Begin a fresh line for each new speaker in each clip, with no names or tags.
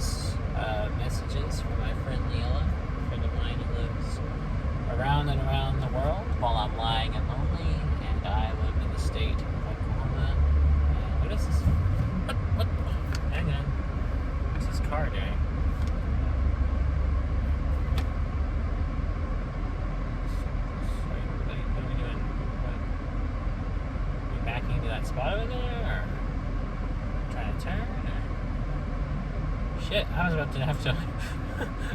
videos, messages from my friend Lilla, a friend of mine who lives around and around the world while I'm lying and lonely, and I live in the state of Oklahoma. And what is this? What? Hang on. What's this car doing? What are we doing? What? Are we backing into that spot over there, or trying to turn? Or... Shit, I was about to have to...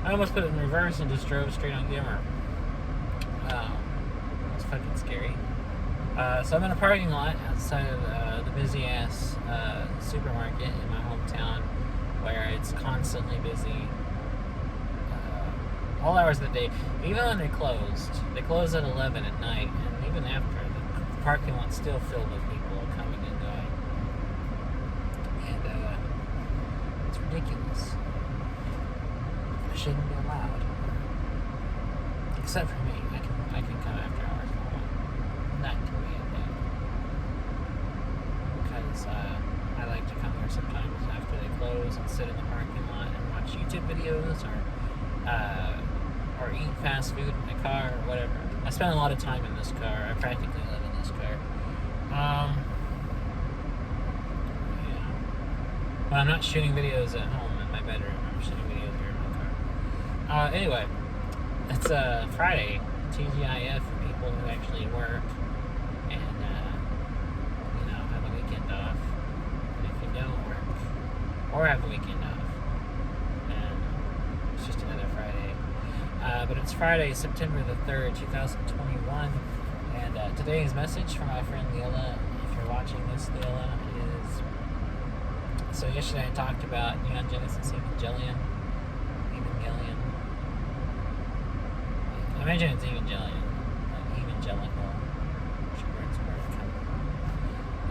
I almost put it in reverse and just drove straight on Gimmer. It's fucking scary. So I'm in a parking lot outside of the busy-ass supermarket in my hometown, where it's constantly busy all hours of the day. Even when they close at 11 at night, and even after, the parking lot's still filled with people coming and going. And it's ridiculous. It shouldn't be allowed. Except for me. I can come after hours if I want. Not convenient though. Because I like to come here sometimes after they close and sit in the parking lot and watch YouTube videos or eat fast food in my car or whatever. I spend a lot of time in this car. I practically live in this car. Yeah. But I'm not shooting videos at home in my bedroom. I'm shooting videos here in my car. Anyway, it's Friday, TGIF for people who actually work and have the weekend off. And if you don't work or have the weekend off, then it's just another Friday. But it's Friday, September the 3rd, 2021, and today's message from my friend Lilla, if you're watching this, Lilla, is... So yesterday I talked about Neon Genesis Evangelion. I imagine it's Evangelion, evangelical.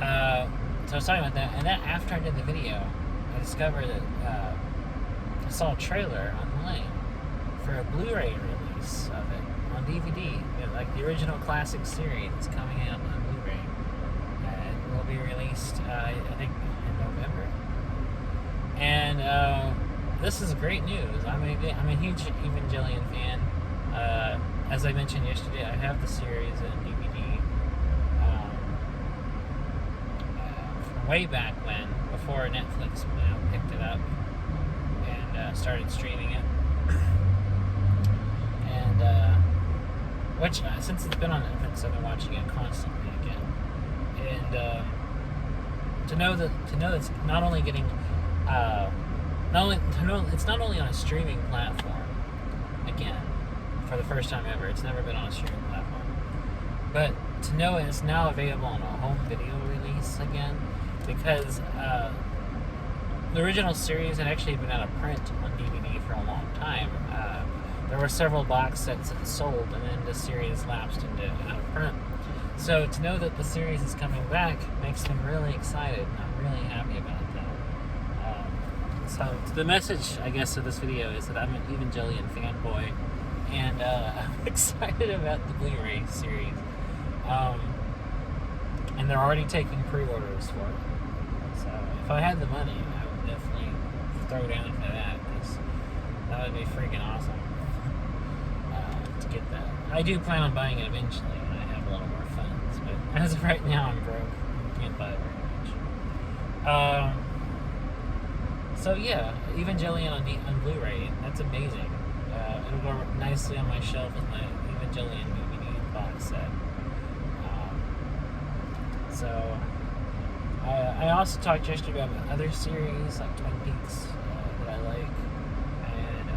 So I was talking about that, and then after I did the video, I discovered that I saw a trailer online for a Blu-ray release of it on DVD, like the original classic series is coming out on Blu-ray, and it will be released, I think, in November. And this is great news. I'm a huge Evangelion fan. As I mentioned yesterday, I have the series on DVD from way back when, before Netflix picked it up and started streaming it. And which, since it's been on Netflix, I've been watching it constantly again. And to know that it's not only getting, it's not only on a streaming platform again. For the first time ever. It's never been on a streaming platform. But to know it's now available on a home video release again, because the original series had actually been out of print on DVD for a long time. There were several box sets that sold, and then the series lapsed into out of print. So to know that the series is coming back makes me really excited, and I'm really happy about that. So the message, I guess, of this video is that I'm an Evangelion fanboy. And I'm excited about the Blu-ray series. And they're already taking pre-orders for it. So if I had the money, I would definitely throw down for that, because that would be freaking awesome to get that. I do plan on buying it eventually when I have a little more funds, but as of right now, I'm broke. I can't buy very much. So yeah, Evangelion on Blu-ray, that's amazing. It'll go nicely on my shelf with my Evangelion DVD box set. So, I also talked yesterday about other series like Twin Peaks that I like. And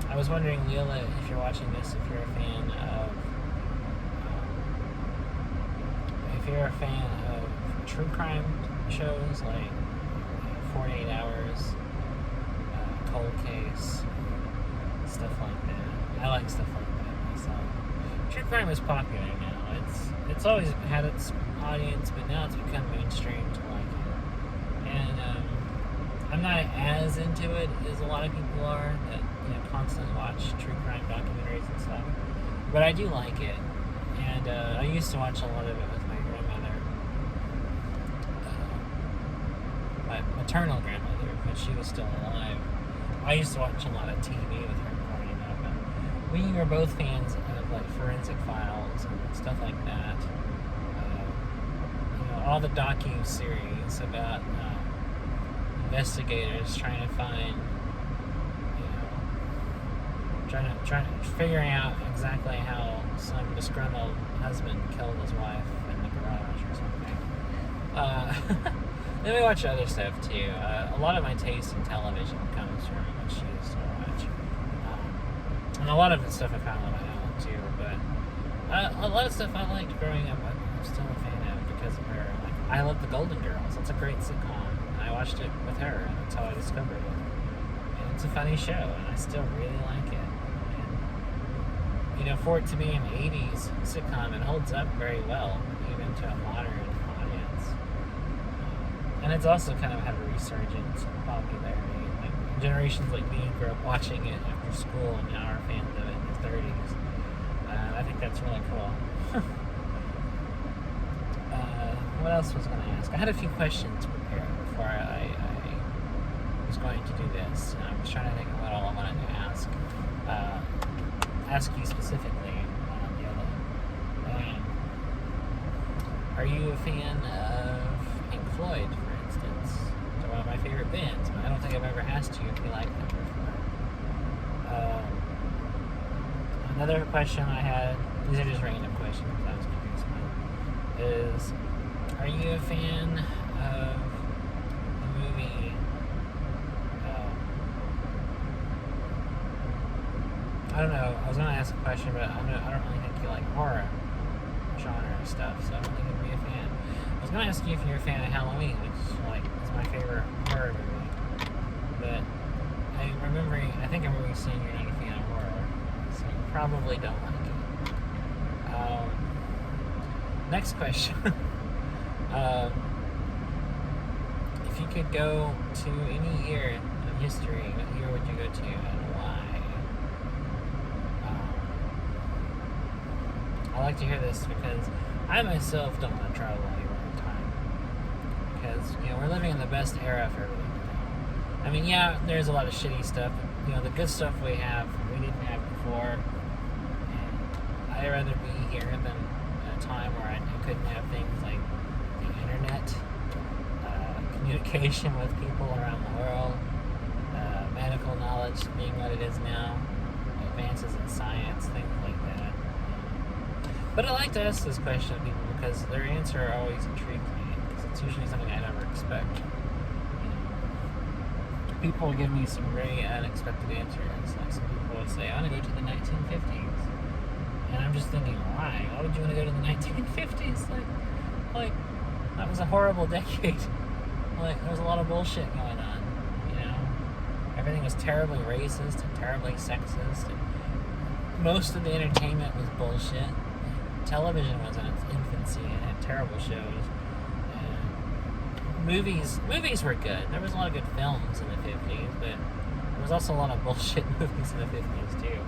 I was wondering, Lilla, if you're watching this, if you're a fan of true crime shows like 48 Hours, Cold Case, stuff like that. I like stuff like that myself. True crime is popular now. It's always had its audience, but now it's become mainstream to like it. And I'm not as into it as a lot of people are that constantly watch true crime documentaries and stuff. But I do like it, and I used to watch a lot of it with my grandmother, my maternal grandmother, but she was still alive. I used to watch a lot of TV with her growing up, and we were both fans of like Forensic Files and stuff like that. All the docu-series about investigators trying to find, trying to figuring out exactly how some disgruntled husband killed his wife in the garage or something. Then we watch other stuff too. A lot of my taste in television comes from what she used to watch, and a lot of the stuff I found on my own too. But a lot of stuff I liked growing up, I'm still a fan of because of her. Like, I love The Golden Girls. It's a great sitcom, and I watched it with her, and that's how I discovered it. And it's a funny show, and I still really like it. And, for it to be an 80s sitcom, it holds up very well, even to a modern audience. And it's also kind of had a resurgence in popularity. Like, generations like me grew up watching it after school, and now are fans of it in their 30s. I think that's really cool. What else was I going to ask? I had a few questions prepared before I was going to do this. And I was trying to think of what all I wanted to ask you specifically, Lilla. Are you a fan of Pink Floyd, for instance? They're one of my favorite bands, but I don't think I've ever asked you if you like them before. Another question I had, these are just random questions I was curious about, is, are you a fan of the movie, I don't know, I was going to ask a question, but I don't really think you like horror genre stuff, so I don't think you'd be a fan. I was going to ask you if you're a fan of Halloween, which is my favorite horror movie, but I think I remember you saying you're not a fan of horror, so you probably don't like it. Next question. If you could go to any year in history, what year would you go to and why? I like to hear this because I myself don't want to travel anywhere in time. Because, we're living in the best era for everything now. I mean, yeah, there's a lot of shitty stuff. The good stuff we have, we didn't have before. And I'd rather be here than a time where I couldn't have things like the internet, communication with people around the world, medical knowledge being what it is now, advances in science, things like that. But I like to ask this question to people because their answer always intrigues me, because it's usually something I never expect. People will give me some very unexpected answers. Like, some people would say, I want to go to the 1950s. And I'm just thinking, why? Why would you want to go to the 1950s? Like, that was a horrible decade. Like, there was a lot of bullshit going on, Everything was terribly racist and terribly sexist. And most of the entertainment was bullshit. Television was in its infancy and had terrible shows. And movies were good. There was a lot of good films in the 50s, but there was also a lot of bullshit movies in the 50s, too.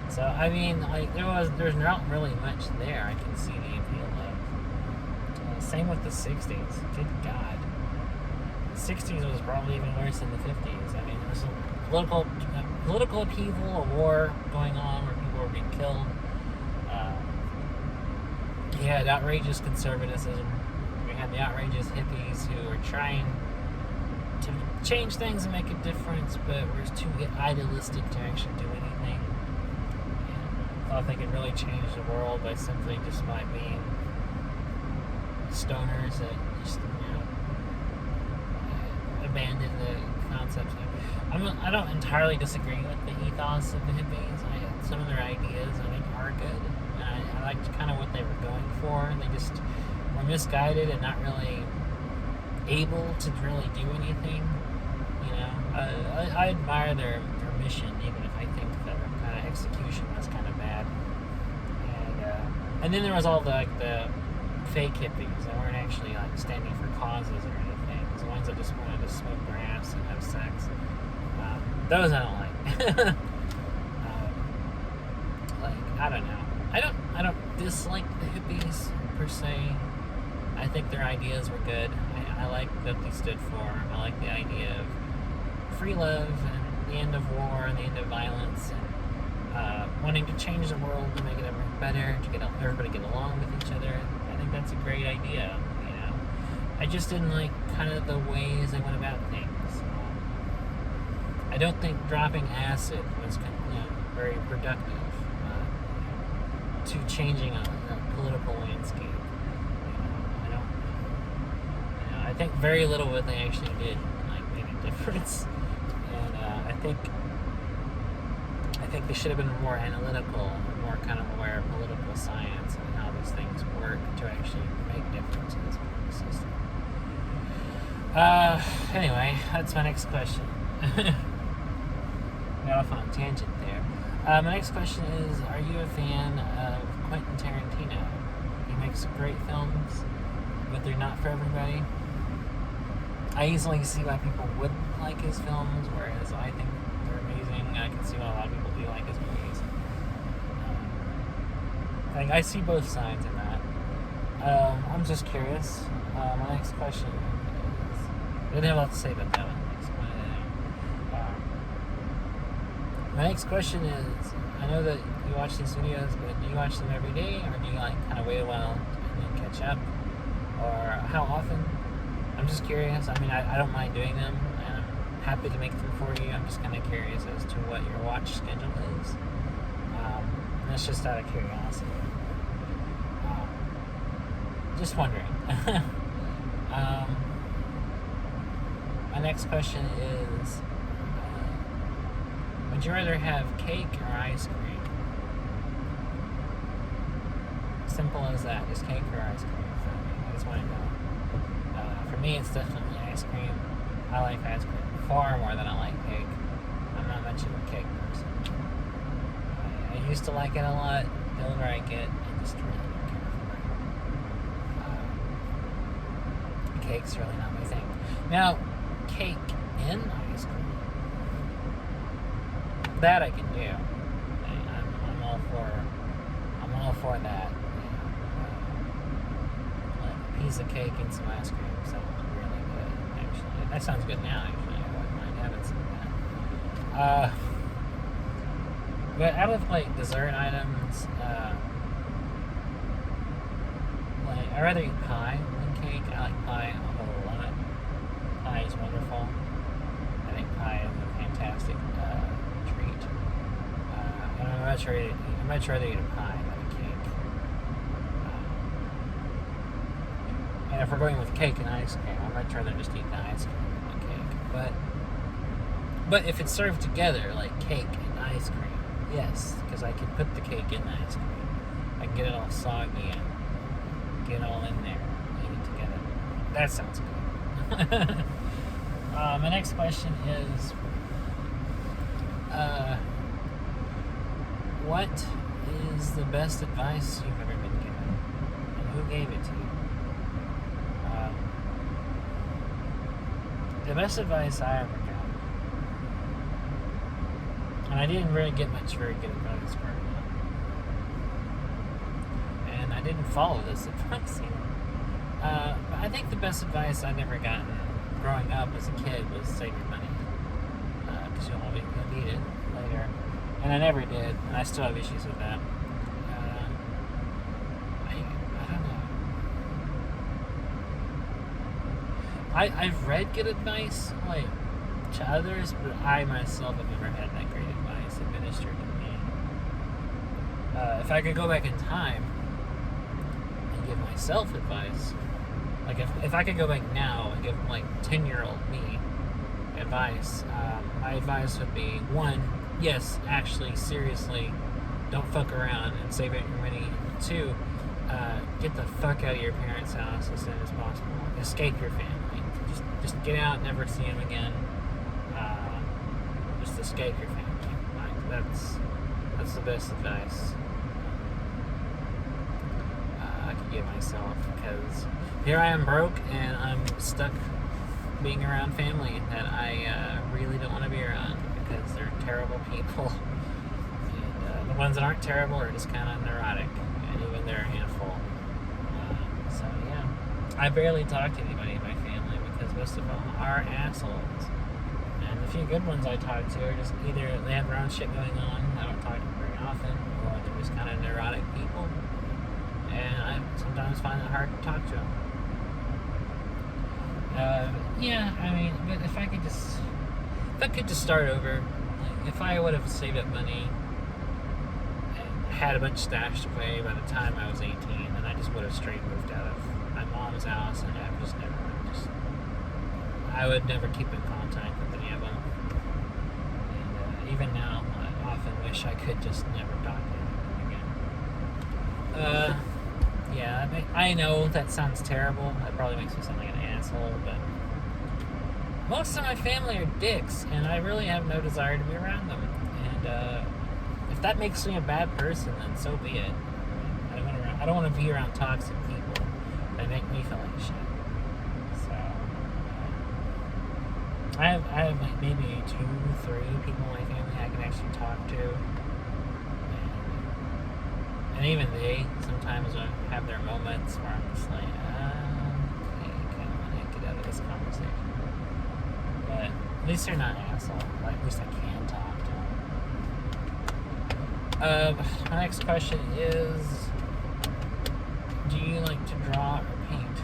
So, I mean, like, there's not really much there I can see the appeal of. Same with the 60s. Good God. The 60s was probably even worse than the 50s. I mean, there was a political upheaval, a war going on where people were being killed. You had outrageous conservatism. You had the outrageous hippies who were trying to change things and make a difference, but were too idealistic to actually do anything. Thought they could really change the world by simply just by being stoners that just, abandon the concepts. I don't entirely disagree with the ethos of the hippies. Some of their ideas I think are good. And I liked kind of what they were going for. They just were misguided and not really able to really do anything. I admire their mission, even if I think their kind of execution was kind of bad. And then there was all the fake hippies that weren't actually like standing for causes or anything. It was the ones that just wanted to smoke grass and have sex. Those I don't like. I don't know. I don't dislike the hippies per se. I think their ideas were good. I like what they stood for. I like the idea of free love and the end of war and the end of violence, and wanting to change the world to make it ever better, to get everybody get along with each other. I think that's a great idea. I just didn't like kind of the ways they went about things. I don't think dropping acid was very productive to changing a political landscape. I think very little of what they actually did made a difference, and I think they should have been more analytical, more kind of aware of political science and how these things work to actually make differences in the system. Anyway, that's my next question. Got off on a tangent there. My next question is, are you a fan of Quentin Tarantino? He makes great films, but they're not for everybody. I easily see why people would like his films, whereas I think they're amazing. I can see why a lot of people do like his movies. I see both sides in that. I'm just curious. My next question is, I didn't have a lot to say about that one. My next question is, I know that you watch these videos, but do you watch them every day, or do you kind of wait a while and then catch up? Or how often? I'm just curious. I don't mind doing them, and I'm happy to make them for you. I'm just kind of curious as to what your watch schedule is. And that's just out of curiosity. Just wondering. My next question is, would you rather have cake or ice cream? Simple as that. Just cake or ice cream for me. I just want to know. For me, it's definitely ice cream. I like ice cream far more than I like cake. I'm not much of a cake person. I used to like it a lot. The older I get, I just really don't care for it. Cake's really not my thing. Now, cake in ice cream, that I can do. I'm all for that. Like a piece of cake and some ice cream sounds really good. Actually, that sounds good now. Actually, I wouldn't mind having some of that. But out of dessert items, I'd rather eat pie than cake. I like pie a whole lot. Pie is wonderful. I think pie is a fantastic treat. And I'd much rather eat a pie than a cake. And if we're going with cake and ice cream, I'd much rather just eat the ice cream than the cake. But if it's served together, like cake and ice cream, yes, because I can put the cake in the ice cream. I can get it all soggy and get it all in there, eat it together. That sounds good. My next question is, what is the best advice you've ever been given, and who gave it to you? The best advice I ever got, and I didn't really get much very good advice growing up, and I didn't follow this advice either. But I think the best advice I've ever gotten growing up as a kid was save your money, because you'll need it later. And I never did, and I still have issues with that. I don't know. I've read good advice to others, but I myself have never had that great advice administered to me. If I could go back in time and give myself advice, if I could go back now and give 10-year-old me advice, my advice would be, 1, yes, actually, seriously, don't fuck around and save up your money. 2, get the fuck out of your parents' house as soon as possible. Escape your family. Just get out, never see them again. Just escape your family. That's the best advice I could give myself, because here I am broke and I'm stuck being around family that I really don't want to be around, because they're terrible people. And the ones that aren't terrible are just kind of neurotic, and even they're a handful. So yeah, I barely talk to anybody in my family because most of them are assholes. And the few good ones I talk to are just either they have their own shit going on, I don't talk to them very often, or they're just kind of neurotic people, and I sometimes find it hard to talk to them. Yeah, I mean, but if I could just start over, like, if I would have saved up money and had a bunch stashed away by the time I was 18, then I just would have straight moved out of my mom's house, and I would never keep in contact with any of them. And even now, I often wish I could just never talk to them again. Yeah, I know that sounds terrible. That probably makes me sound like an asshole, but most of my family are dicks, and I really have no desire to be around them. And if that makes me a bad person, then so be it. I don't want to be around toxic people that make me feel like shit. So I have like maybe 2, 3 people in my family I can actually talk to. And even they sometimes have their moments where I'm just like, okay, kind of want to get out of this conversation. But at least they're not assholes. Like, at least I can talk to them. My next question is, do you like to draw or paint?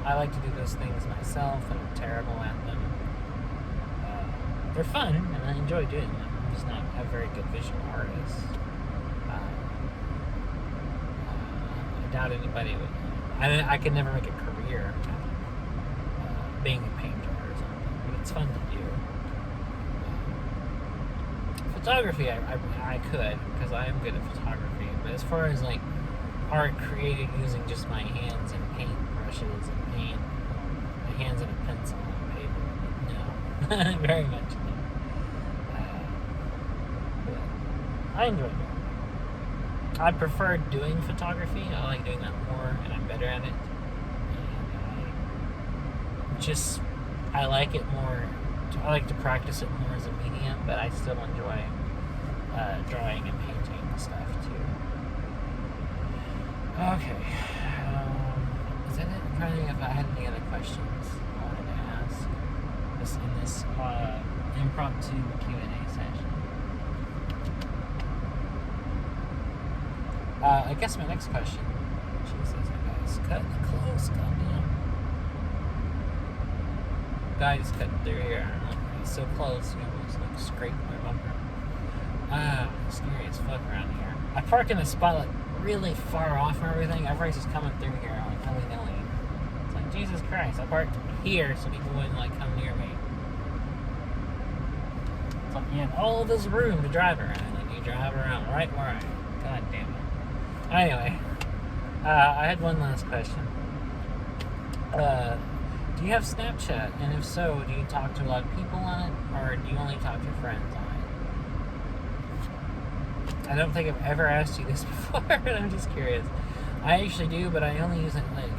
I like to do those things myself, and I'm terrible at them. They're fun, and I enjoy doing them. I'm just not a very good visual artist. I doubt anybody would. I could never make a career being a painter or something, but it's fun to do. Photography, I could, because I am good at photography, but as far as like art created using just my hands and paint brushes and paint, my hands and a pencil and paper, no. Very much no. I enjoy it. I prefer doing photography. I like doing that more, and I'm better at it. And I like it more. I like to practice it more as a medium, but I still enjoy drawing and painting and stuff too. Okay. Is that it? I'm trying to think if I had any other questions I wanted to ask in this impromptu Q&A session. I guess my next question. Jesus, guys, cutting it close, goddamn. Guy just cut through here. He's so close, he almost like scraped my bumper. Scary as fuck around here. I park in a spot like really far off from everything. Everybody's just coming through here like willy-nilly. It's like, Jesus Christ, I parked here so people wouldn't like come near me. It's like you have all this room to drive around, and you drive around right where I am. God damn it. Anyway, I had one last question. Do you have Snapchat? And if so, do you talk to a lot of people on it, or do you only talk to your friends on it? I don't think I've ever asked you this before, and I'm just curious. I actually do, but I only use it like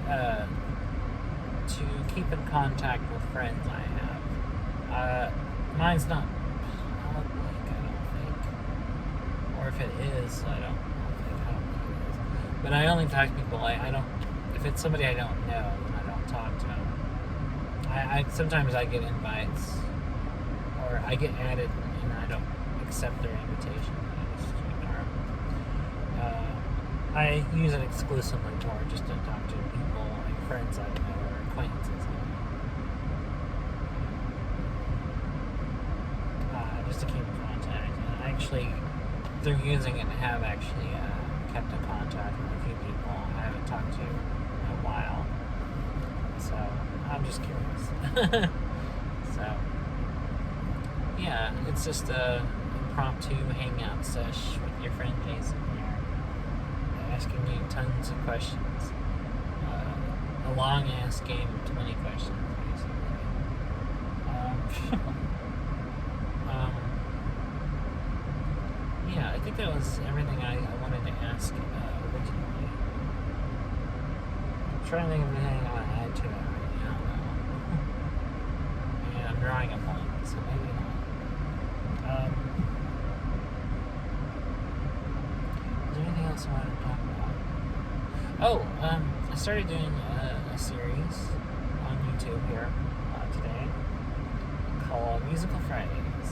to keep in contact with friends I have. Mine's not public, I don't think. Or if it is, I don't think it is. But I only talk to people I don't. If it's somebody I don't know, then I don't talk to them. Sometimes I get invites, or I get added, and I don't accept their invitation. I just ignore them. I use it exclusively more just to talk to people, like friends I know or acquaintances I know. Just to keep in contact. And I actually, through using it, have actually kept in contact with a few people I haven't talked to in a while. So I'm just curious. So yeah, it's just a impromptu hangout sesh with your friend Jason here, asking you tons of questions. A long ass game of 20 questions, basically. Yeah, I think that was everything I wanted to ask originally. I'm trying to think of anything I want to add to it right now, though. And I'm drawing a blank, so maybe not. Is there anything else I wanted to talk about? I started doing a series on YouTube here today called Musical Fridays.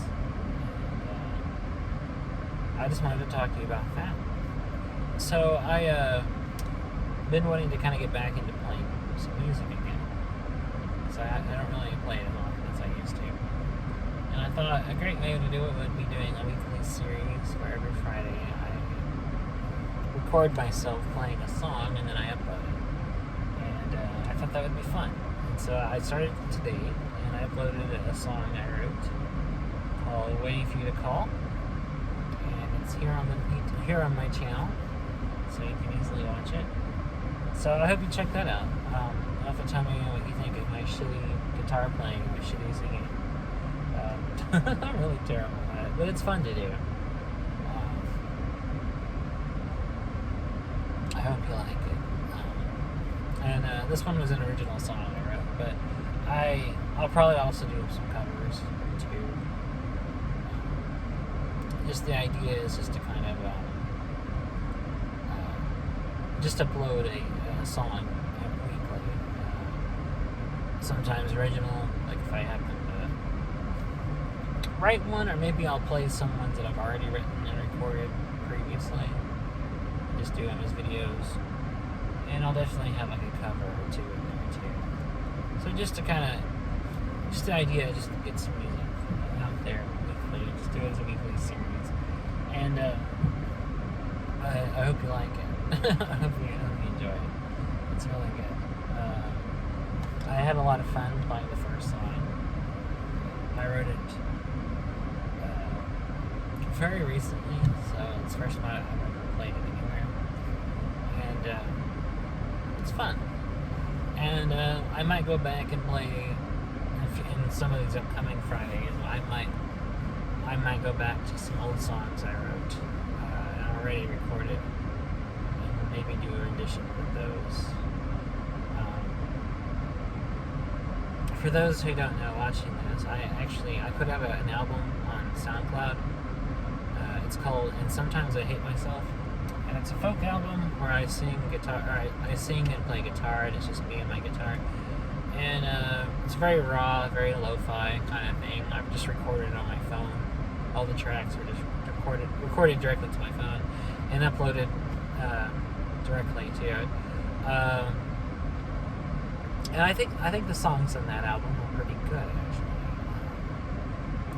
I just wanted to talk to you about that. So I been wanting to kind of get back into playing some music again. So I don't really play it as often as I used to. And I thought a great way to do it would be doing a weekly series where every Friday I record myself playing a song and then I upload it. And I thought that would be fun. And so I started today and I uploaded a song I wrote called Waiting For You to Call. It's here on my channel, so you can easily watch it. So I hope you check that out. Also tell me what you think of my shitty guitar playing, my shitty singing. I'm really terrible at it, but it's fun to do. I hope you like it. And this one was an original song I wrote, but I'll probably also do some covers too. Just the idea is just to kind of just upload a song weekly. Sometimes original, like if I happen to write one, or maybe I'll play some ones that I've already written and recorded previously. Just do them as videos, and I'll definitely have like a cover or two in there too. So just to kind of, just the idea, just to get some music out there weekly. Just do it as a weekly series. And I hope you like it. I hope you enjoy it. It's really good. I had a lot of fun playing the first song. I wrote it very recently, so it's the first time I've ever played it anywhere. And it's fun. And I might go back and play in some of these upcoming Fridays. I might go back to some old songs I wrote and already recorded, and maybe do a rendition with those. For those who don't know, watching this, I could have an album on SoundCloud. It's called "And Sometimes I Hate Myself," and it's a folk album where I sing guitar. Or I sing and play guitar, and it's just me and my guitar. And it's very raw, very lo-fi kind of thing. I've just recorded it on my phone. All the tracks are just recorded directly to my phone and uploaded directly to it. And I think the songs on that album are pretty good, actually.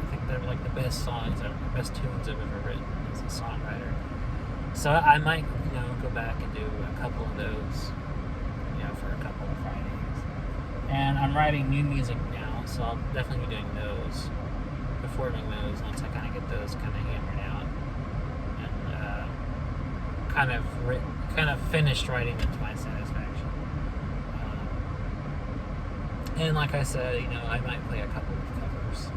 I think they're like the best songs, the best tunes I've ever written as a songwriter. So I might, go back and do a couple of those, for a couple of Fridays. And I'm writing new music now, so I'll definitely be doing those, performing those once I kind of get those kind of hammered out and kind of finished writing it to my satisfaction. And like I said, I might play a couple of covers.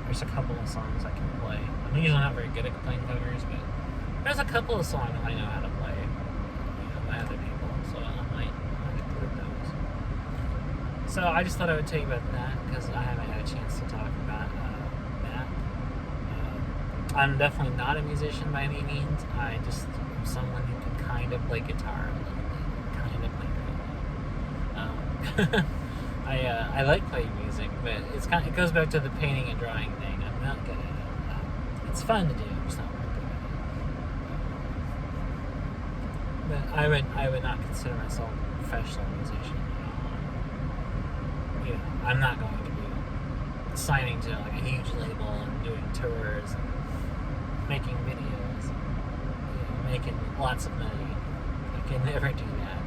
There's a couple of songs I can play. I'm usually not very good at playing covers, but there's a couple of songs I know how to play, by other people, so I might include those. So I just thought I would tell you about that, because I haven't had a chance to talk about that. I'm definitely not a musician by any means. I just am someone who can kind of play guitar a little bit, kind of play piano. I like playing music, but it goes back to the painting and drawing thing. I'm not good at it. It's fun to do, I'm just not very good at it. But I would not consider myself a professional musician. I'm not going to be signing to like a huge label and doing tours and making videos, making lots of money. I can never do that.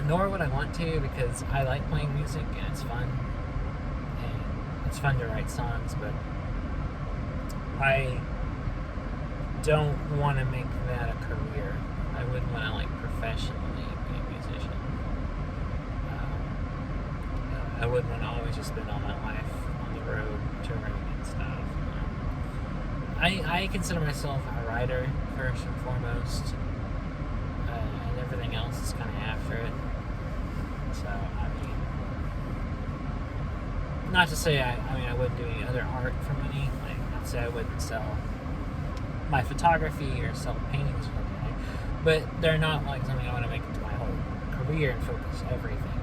Nor would I want to, because I like playing music and it's fun. And it's fun to write songs, but I don't want to make that a career. I wouldn't want to professionally be a musician. I wouldn't want to always just spend all my life on the road touring and stuff. I consider myself a writer first and foremost, and everything else is kind of after it. So not to say I wouldn't do any other art for money. Not to say I wouldn't sell my photography or sell paintings for money, but they're not something I want to make into my whole career and focus everything.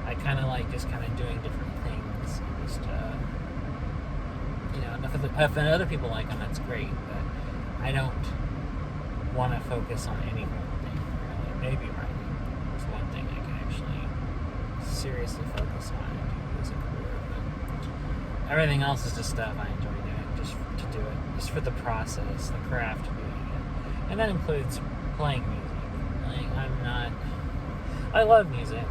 I kind of like just kind of doing different things. And just, if other people like them, that's great. But I don't want to focus on any one thing, really. Maybe writing is one thing I can actually seriously focus on and do as a career. But everything else is just stuff I enjoy doing, just to do it, just for the process, the craft of doing it. And that includes playing music. I love music.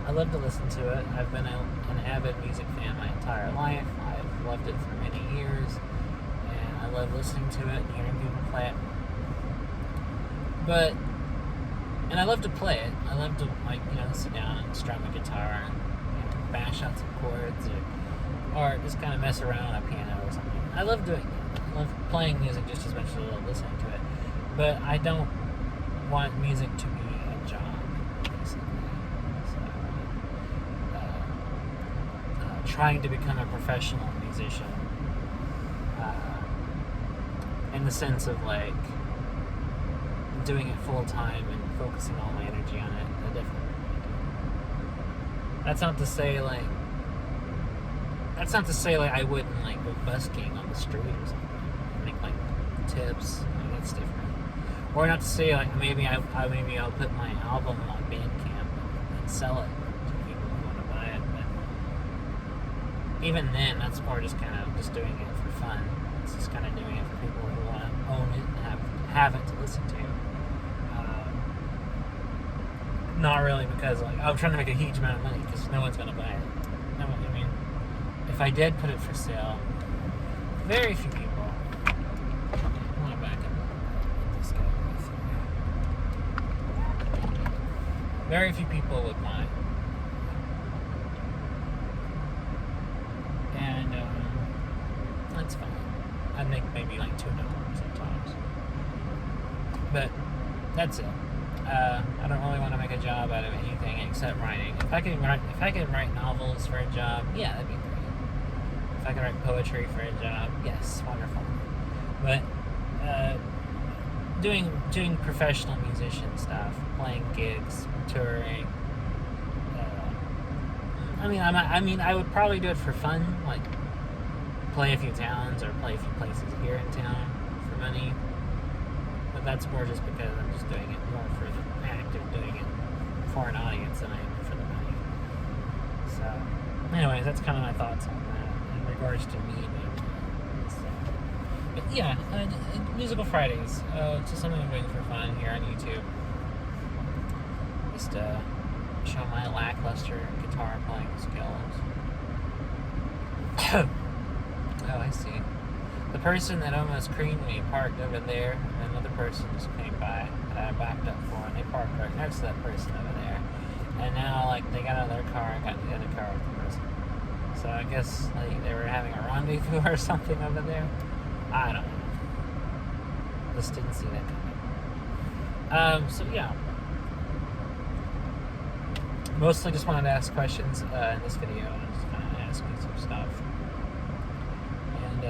I love to listen to it. I've been an avid music fan my entire life. I've loved it for many years, and I love listening to it and hearing people play it. And I love to play it. I love to, sit down and strum a guitar and bash out some chords or just kind of mess around on a piano or something. I love doing that. I love playing music just as much as I love listening to it. But I don't want music to be a job, basically. So, trying to become a professional musician, in the sense of like doing it full time and focusing all my energy on it, I definitely want to do. That's not to say like I wouldn't like go busking on the street or something, make like tips. That's different. Or not to say like maybe I'll put my album on Bandcamp and sell it to people who want to buy it. But even then, that's more just kind of just doing it for fun. It's just kind of doing it for people who want to own it and have it to listen to. Not really because like I'm trying to make a huge amount of money because no one's gonna buy it. No, I mean, if I did put it for sale, very few people. I want to back up this guy right there. Very few people would buy it, and that's fine. I'd make maybe like $2 sometimes, but that's it. I don't really want to make a job out of anything except writing. If I could write novels for a job, yeah, that'd be great. If I could write poetry for a job, yes, wonderful. But doing professional musician stuff, playing gigs, touring. I would probably do it for fun, like play a few towns or play a few places here in town for money. But that's more just because I'm just doing it more for the act of doing it for an audience than I am for the money. So, anyways, that's kind of my thoughts on that in regards to me being but yeah, Musical Fridays. It's just something I'm doing for fun here on YouTube. Just show my lackluster guitar playing skills. Oh, I see. The person that almost creamed me parked over there, and another person just came by that I backed up for, and they parked right next to that person over there. And now, like, they got out of their car and got in the other car with the person. So I guess like they were having a rendezvous or something over there. I don't know. Just didn't see that coming. So yeah. Mostly just wanted to ask questions in this video and just kind of ask you some stuff. And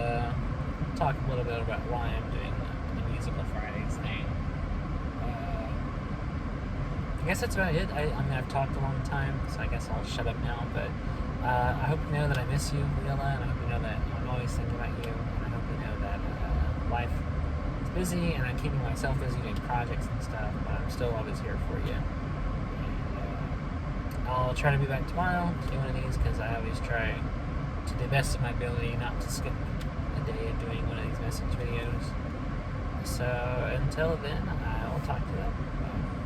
talk a little bit about why I'm doing the Musical Fridays thing. I guess that's about it. I've talked a long time, so I guess I'll shut up now. But I hope you know that I miss you, Lilla, and I hope you know that I'm always thinking about you, and I hope you know that life is busy, and I'm keeping myself busy doing projects and stuff, but I'm still always here for you. And I'll try to be back tomorrow to do one of these, because I always try to the best of my ability not to skip a day of doing one of these message videos. So until then, I will talk to them. Bye.